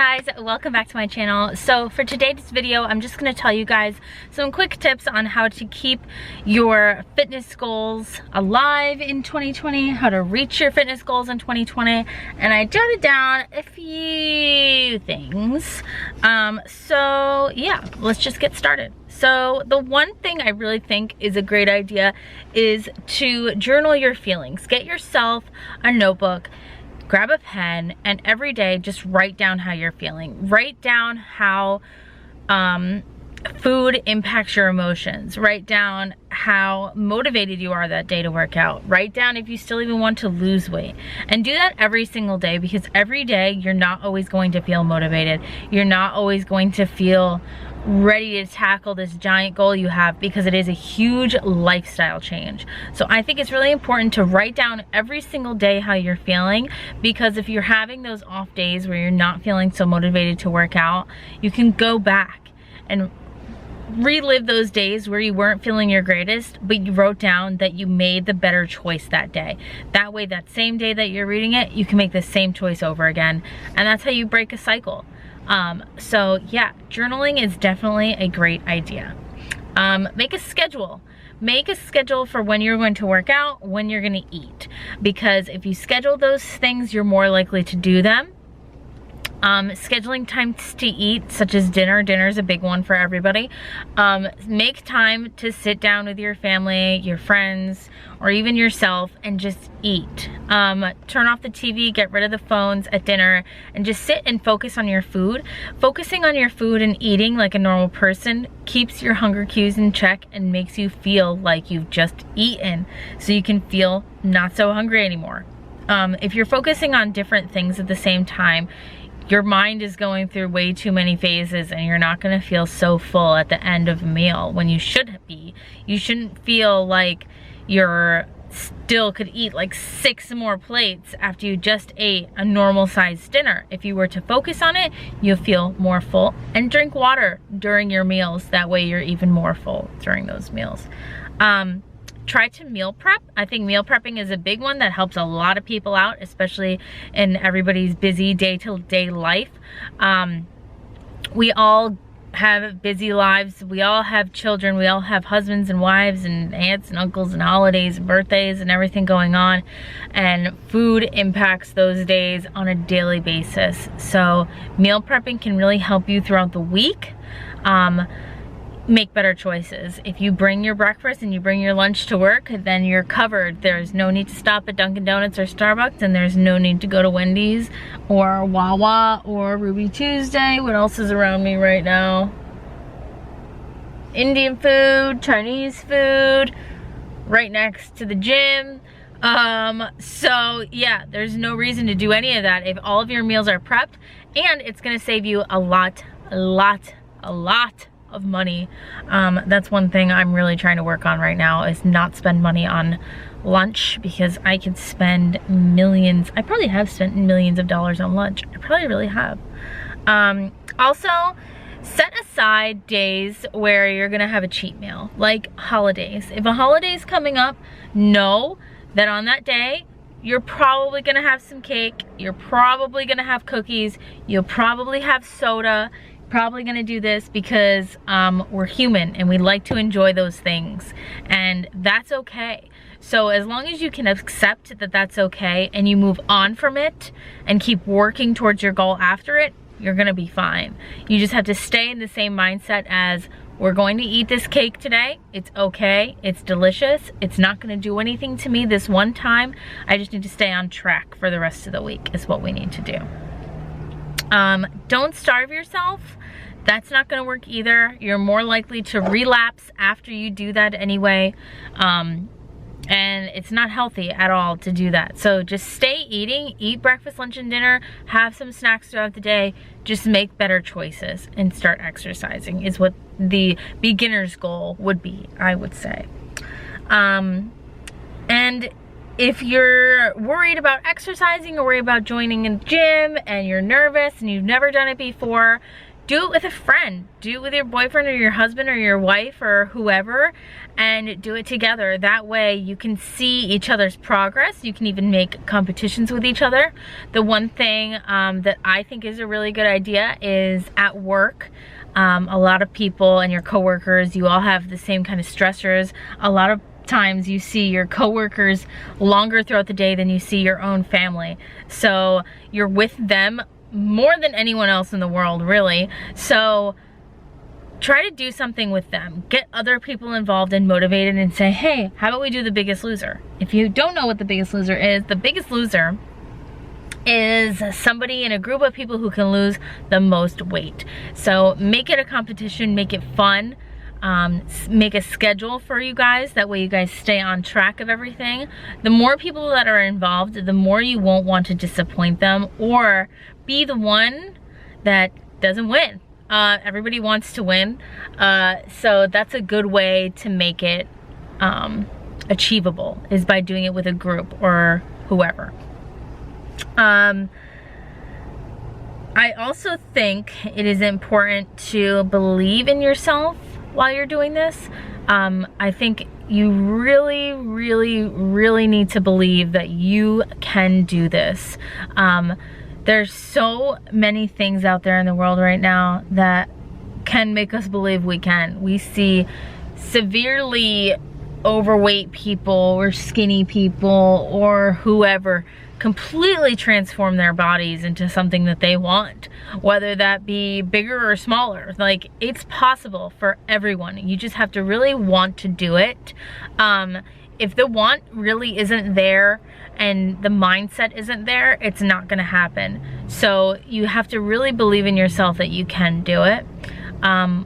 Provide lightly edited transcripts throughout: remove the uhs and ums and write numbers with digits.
guys, welcome back to my channel. So for today's video, I'm just going to tell you guys some quick tips on how to keep your fitness goals alive in 2020, how to reach your fitness goals in 2020, and I jotted down a few things. So yeah, let's just get started. So the one thing I really think is a great idea is to journal your feelings. Get yourself a notebook, grab a pen, and every day just write down how you're feeling. Write down how food impacts your emotions. Write down how motivated you are that day to work out. Write down if you still even want to lose weight. And do that every single day, because every day you're not always going to feel motivated. You're not always going to feel ready to tackle this giant goal you have, because it is a huge lifestyle change. So I think it's really important to write down every single day how you're feeling, because if you're having those off days where you're not feeling so motivated to work out, you can go back and relive those days where you weren't feeling your greatest, but you wrote down that you made the better choice that day. That way, that same day that you're reading it, you can make the same choice over again, and that's how you break a cycle. So yeah, journaling is definitely a great idea. Make a schedule. Make a schedule for when you're going to work out, when you're going to eat, because if you schedule those things, you're more likely to do them. Scheduling times to eat, such as dinner. Dinner is a big one for everybody. Make time to sit down with your family, your friends, or even yourself and just eat. Turn off the TV, get rid of the phones at dinner, and just sit and focus on your food. Focusing on your food and eating like a normal person keeps your hunger cues in check and makes you feel like you've just eaten, so you can feel not so hungry anymore. If you're focusing on different things at the same time, your mind is going through way too many phases, and you're not gonna feel so full at the end of a meal when you should be. You shouldn't feel like you're still could eat like 6 more plates after you just ate a normal sized dinner. If you were to focus on it, you'll feel more full. And drink water during your meals. That way you're even more full during those meals. Try to meal prep. I think meal prepping is a big one that helps a lot of people out, especially in everybody's busy day-to-day life. We all have busy lives. We all have children. We all have husbands and wives and aunts and uncles and holidays and birthdays and everything going on. And food impacts those days on a daily basis. So meal prepping can really help you throughout the week. Make better choices. If you bring your breakfast and you bring your lunch to work, then you're covered. There's no need to stop at Dunkin' Donuts or Starbucks, and there's no need to go to Wendy's or Wawa or Ruby Tuesday. What else is around me right now? Indian food, Chinese food, right next to the gym. So yeah, there's no reason to do any of that if all of your meals are prepped, and it's gonna save you a lot of money. That's one thing I'm really trying to work on right now, is not spend money on lunch, because I could spend millions. I probably have spent millions of dollars on lunch. I probably really have. Also, set aside days where you're gonna have a cheat meal, like holidays. If a holiday's coming up, know that on that day, you're probably gonna have some cake, you're probably gonna have cookies, you'll probably have soda. Probably gonna do this because we're human and we like to enjoy those things, and that's okay. So as long as you can accept that that's okay and you move on from it and keep working towards your goal after it, you're gonna be fine. You just have to stay in the same mindset as, we're going to eat this cake today. It's okay, it's delicious. It's not gonna do anything to me this one time. I just need to stay on track for the rest of the week is what we need to do. Don't starve yourself. That's not gonna work either. You're more likely to relapse after you do that anyway. And it's not healthy at all to do that. So just stay eating, eat breakfast, lunch, and dinner, have some snacks throughout the day. Just make better choices and start exercising is what the beginner's goal would be, I would say. And if you're worried about exercising or worried about joining a gym and you're nervous and you've never done it before, do it with a friend. Do it with your boyfriend or your husband or your wife or whoever, and do it together. That way you can see each other's progress. You can even make competitions with each other. The one thing that I think is a really good idea is at work, a lot of people and your coworkers, you all have the same kind of stressors. A lot of times you see your coworkers longer throughout the day than you see your own family. So you're with them more than anyone else in the world, really. So try to do something with them. Get other people involved and motivated and say, hey, how about we do The Biggest Loser? If you don't know what The Biggest Loser is, The Biggest Loser is somebody in a group of people who can lose the most weight. So make it a competition, make it fun. Make a schedule for you guys. That way you guys stay on track of everything. The more people that are involved, the more you won't want to disappoint them or be the one that doesn't win. Everybody wants to win. So that's a good way to make it achievable, is by doing it with a group or whoever. I also think it is important to believe in yourself while you're doing this. I think you really, really, really need to believe that you can do this. There's so many things out there in the world right now that can make us believe we can. We see severely overweight people or skinny people or whoever completely transform their bodies into something that they want, whether that be bigger or smaller. Like, it's possible for everyone. You just have to really want to do it. If the want really isn't there and the mindset isn't there, it's not gonna happen. So you have to really believe in yourself that you can do it.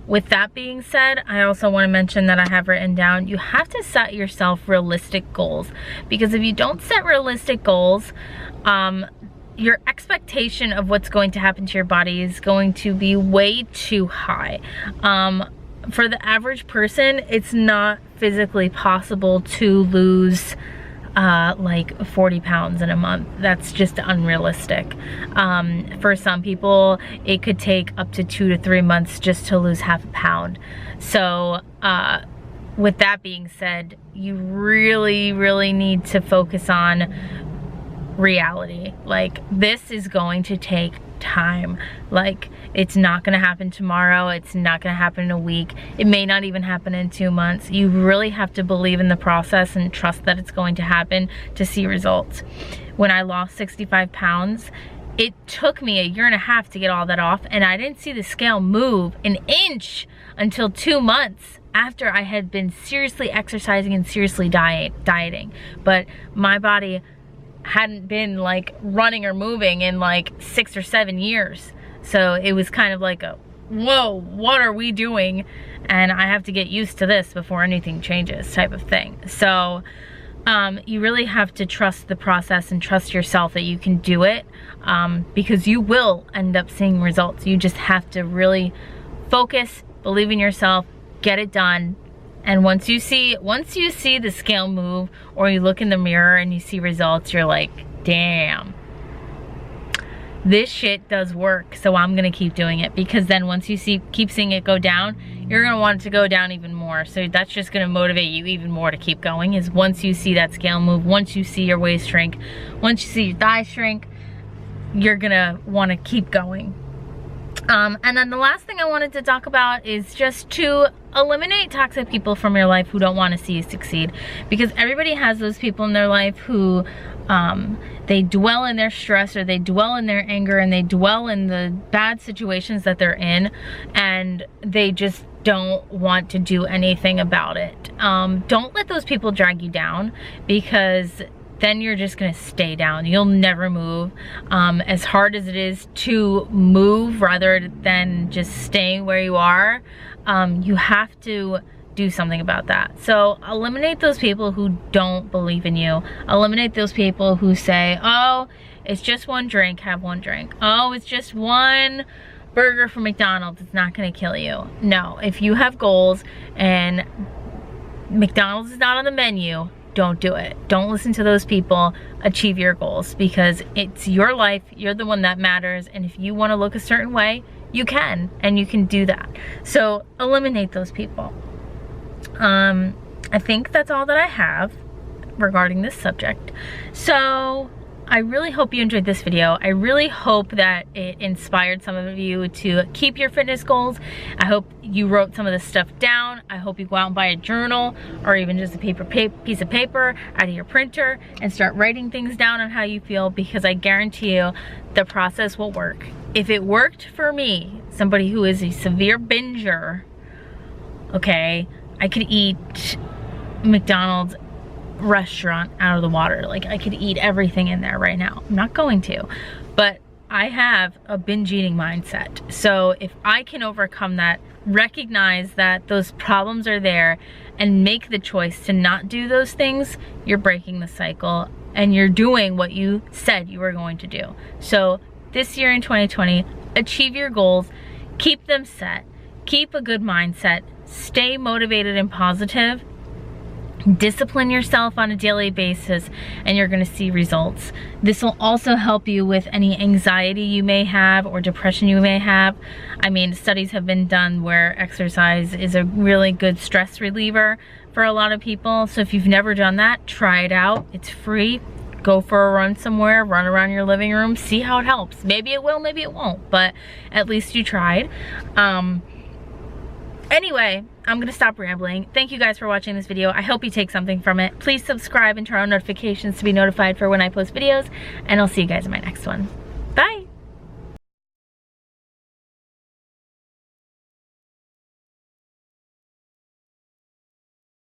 With that being said, I also want to mention that I have written down, you have to set yourself realistic goals, because if you don't set realistic goals, your expectation of what's going to happen to your body is going to be way too high. For the average person, it's not physically possible to lose like 40 pounds in a month. That's just unrealistic. For some people, it could take up to 2 to 3 months just to lose half a pound. So with that being said, you really, really need to focus on reality. Like, this is going to take time. Like, it's not gonna happen tomorrow. It's not gonna happen in a week. It may not even happen in 2 months. You really have to believe in the process and trust that it's going to happen to see results. When I lost 65 pounds, it took me 1.5 years to get all that off, and I didn't see the scale move an inch until 2 months after I had been seriously exercising and seriously dieting. But my body hadn't been like running or moving in like 6 or 7 years. So it was kind of like a, whoa, what are we doing? And I have to get used to this before anything changes type of thing. So you really have to trust the process and trust yourself that you can do it, because you will end up seeing results. You just have to really focus, believe in yourself, get it done. And once you see the scale move, or you look in the mirror and you see results, you're like, damn, this shit does work, so I'm gonna keep doing it. Because then once you keep seeing it go down, you're gonna want it to go down even more. So that's just gonna motivate you even more to keep going, is once you see that scale move, once you see your waist shrink, once you see your thighs shrink, you're gonna wanna keep going. And then the last thing I wanted to talk about is just to eliminate toxic people from your life who don't want to see you succeed. Because everybody has those people in their life who they dwell in their stress, or they dwell in their anger, and they dwell in the bad situations that they're in, and they just don't want to do anything about it. Don't let those people drag you down, because then you're just gonna stay down. You'll never move. As hard as it is to move rather than just staying where you are, you have to do something about that. So eliminate those people who don't believe in you. Eliminate those people who say, oh, it's just one drink, have one drink. Oh, it's just one burger from McDonald's, it's not gonna kill you. No, if you have goals and McDonald's is not on the menu, don't do it. Don't listen to those people. Achieve your goals, because it's your life. You're the one that matters. And if you want to look a certain way, you can, and you can do that. So eliminate those people. I think that's all that I have regarding this subject. So I really hope you enjoyed this video. I really hope that it inspired some of you to keep your fitness goals. I hope you wrote some of this stuff down. I hope you go out and buy a journal or even just a piece of paper out of your printer and start writing things down on how you feel, because I guarantee you the process will work. If it worked for me, somebody who is a severe binger, okay, I could eat McDonald's restaurant out of the water. Like, I could eat everything in there right now. I'm not going to, but I have a binge eating mindset. So if I can overcome that, recognize that those problems are there, and make the choice to not do those things, you're breaking the cycle and you're doing what you said you were going to do. So this year in 2020, achieve your goals, keep them set, keep a good mindset, stay motivated and positive, discipline yourself on a daily basis, and you're gonna see results. This will also help you with any anxiety you may have or depression you may have. I mean, studies have been done where exercise is a really good stress reliever for a lot of people. So if you've never done that, try it out. It's free. Go for a run somewhere, run around your living room, see how it helps. Maybe it will, maybe it won't, but at least you tried. Anyway, I'm gonna stop rambling. Thank you guys for watching this video. I hope you take something from it. Please subscribe and turn on notifications to be notified for when I post videos, and I'll see you guys in my next one. Bye.